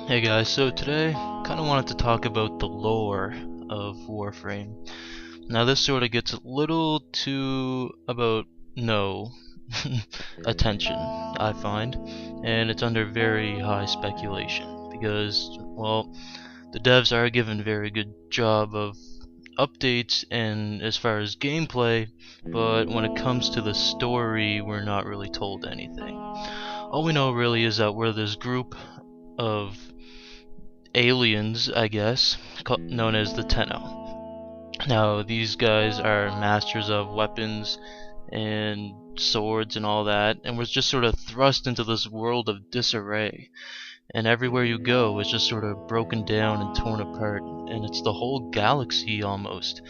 Hey guys, so today kind of wanted to talk about the lore of Warframe. Now this sort of gets a little too about no attention, I find, and it's under very high speculation because, well, the devs are given very good job of updates and as far as gameplay, but when it comes to the story, we're not really told anything. All we know really is that we're this group of aliens, I guess, known as the Tenno. Now, these guys are masters of weapons and swords and all that, and was just sort of thrust into this world of disarray. And everywhere you go is just sort of broken down and torn apart, and it's the whole galaxy almost.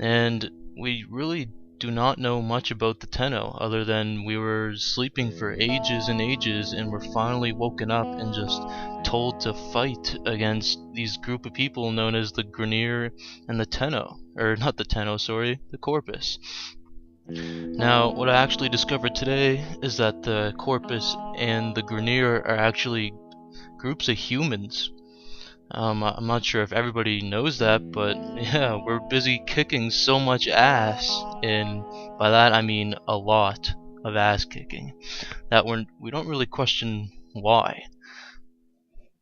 And we really do not know much about the Tenno other than we were sleeping for ages and ages and were finally woken up and just told to fight against these group of people known as the Grineer and the Tenno. Or not the Tenno, sorry, the Corpus. Now, what I actually discovered today is that the Corpus and the Grineer are actually groups of humans. I'm not sure if everybody knows that, but yeah, we're busy kicking so much ass, and by that I mean a lot of ass kicking, that we don't really question why.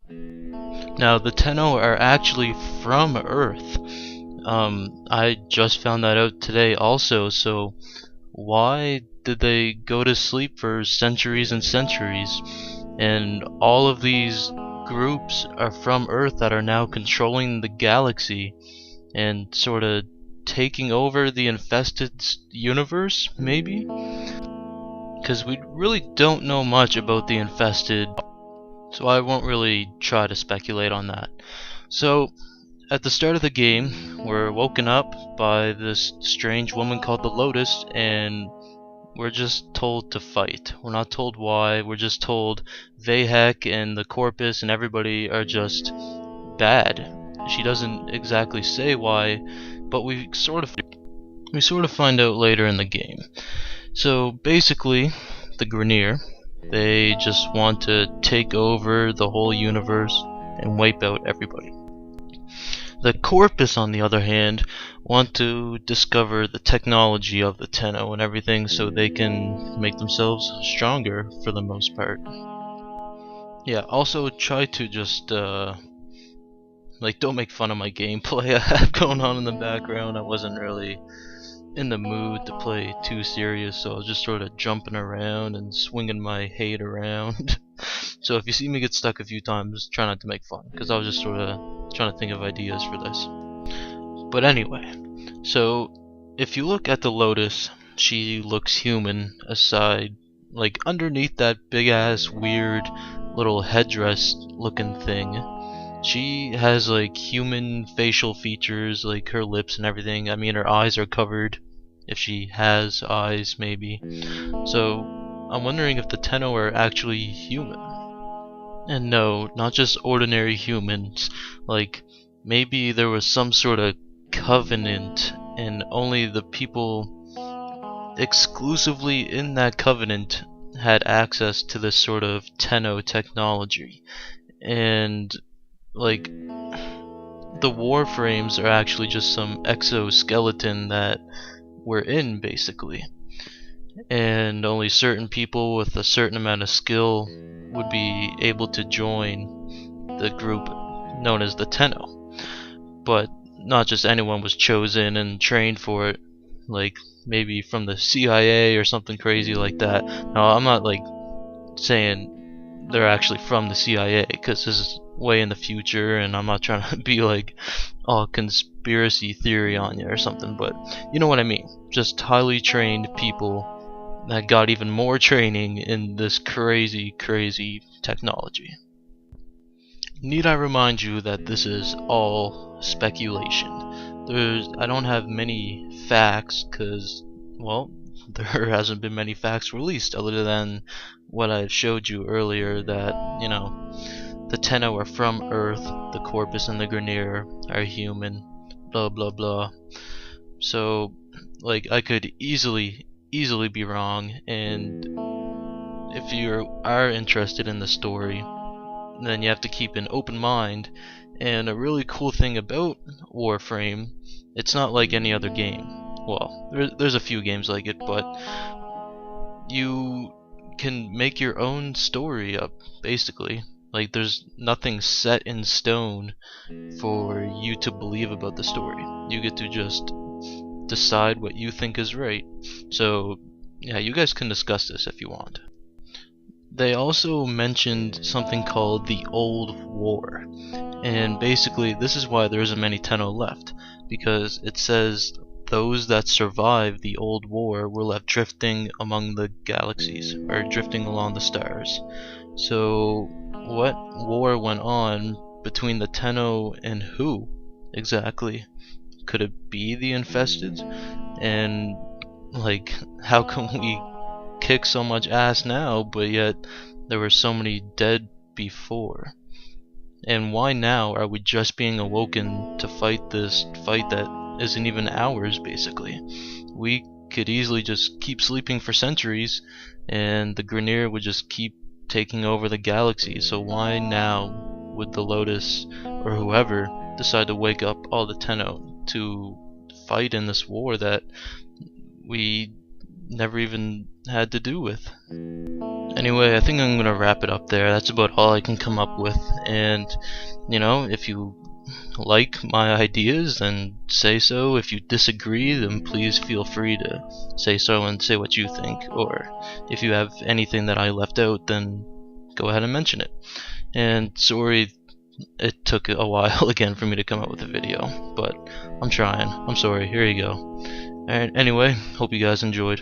Now, the Tenno are actually from Earth. I just found that out today also, so why did they go to sleep for centuries and centuries? And all of these groups are from Earth that are now controlling the galaxy and sort of taking over the infested universe, maybe? Because we really don't know much about the infested, so I won't really try to speculate on that. So, at the start of the game, we're woken up by this strange woman called the Lotus, and we're just told to fight. We're not told why, we're just told Vahek and the Corpus and everybody are just bad. She doesn't exactly say why, but we sort of find out later in the game. So basically, the Grineer, they just want to take over the whole universe and wipe out everybody. The Corpus, on the other hand, want to discover the technology of the Tenno and everything so they can make themselves stronger for the most part. Yeah, also try to just, don't make fun of my gameplay I have going on in the background. I wasn't really in the mood to play too serious, so I was just sort of jumping around and swinging my hate around. So if you see me get stuck a few times, try not to make fun, because I was just sort of trying to think of ideas for this. But anyway, so if you look at the Lotus, she looks human aside, like underneath that big ass weird little headdress looking thing. She has like human facial features, like her lips and everything. I mean, her eyes are covered, if she has eyes, maybe. So I'm wondering if the Tenno are actually human. And no, not just ordinary humans. Like, maybe there was some sort of covenant, and only the people exclusively in that covenant had access to this sort of Tenno technology. And, like, the Warframes are actually just some exoskeleton that we're in, basically. And only certain people with a certain amount of skill would be able to join the group known as the Tenno. But not just anyone was chosen and trained for it, like maybe from the CIA or something crazy like that. Now, I'm not like saying they're actually from the CIA, because this is way in the future and I'm not trying to be like all conspiracy theory on you or something, but you know what I mean. Just highly trained people that got even more training in this crazy technology. Need I remind you that this is all speculation. I don't have many facts because, well, there hasn't been many facts released other than what I showed you earlier, that, you know, the Tenno are from Earth, the Corpus and the Grineer are human, blah blah blah. So, like, I could easily be wrong, and if you are interested in the story, then you have to keep an open mind. And a really cool thing about Warframe, it's not like any other game. Well, there's a few games like it, but you can make your own story up, basically. Like, there's nothing set in stone for you to believe about the story. You get to just decide what you think is right. So, yeah, you guys can discuss this if you want. They also mentioned something called the Old War. And basically, this is why there isn't many Tenno left. Because it says those that survived the Old War were left drifting among the galaxies, or drifting along the stars. So, what war went on between the Tenno and who, exactly? Could it be the Infested? And, like, how come we kick so much ass now, but yet there were so many dead before? And why now are we just being awoken to fight this fight that isn't even ours, basically? We could easily just keep sleeping for centuries, and the Grineer would just keep taking over the galaxy. So why now would the Lotus, or whoever, decide to wake up all the Tenno to fight in this war that we never even had to do with? Anyway, I think I'm gonna wrap it up there. That's about all I can come up with. And, you know, if you like my ideas, then say so. If you disagree, then please feel free to say so and say what you think. Or if you have anything that I left out, then go ahead and mention it. And sorry it took a while again for me to come up with a video, but I'm trying. I'm sorry. Here you go. Alright, anyway, hope you guys enjoyed.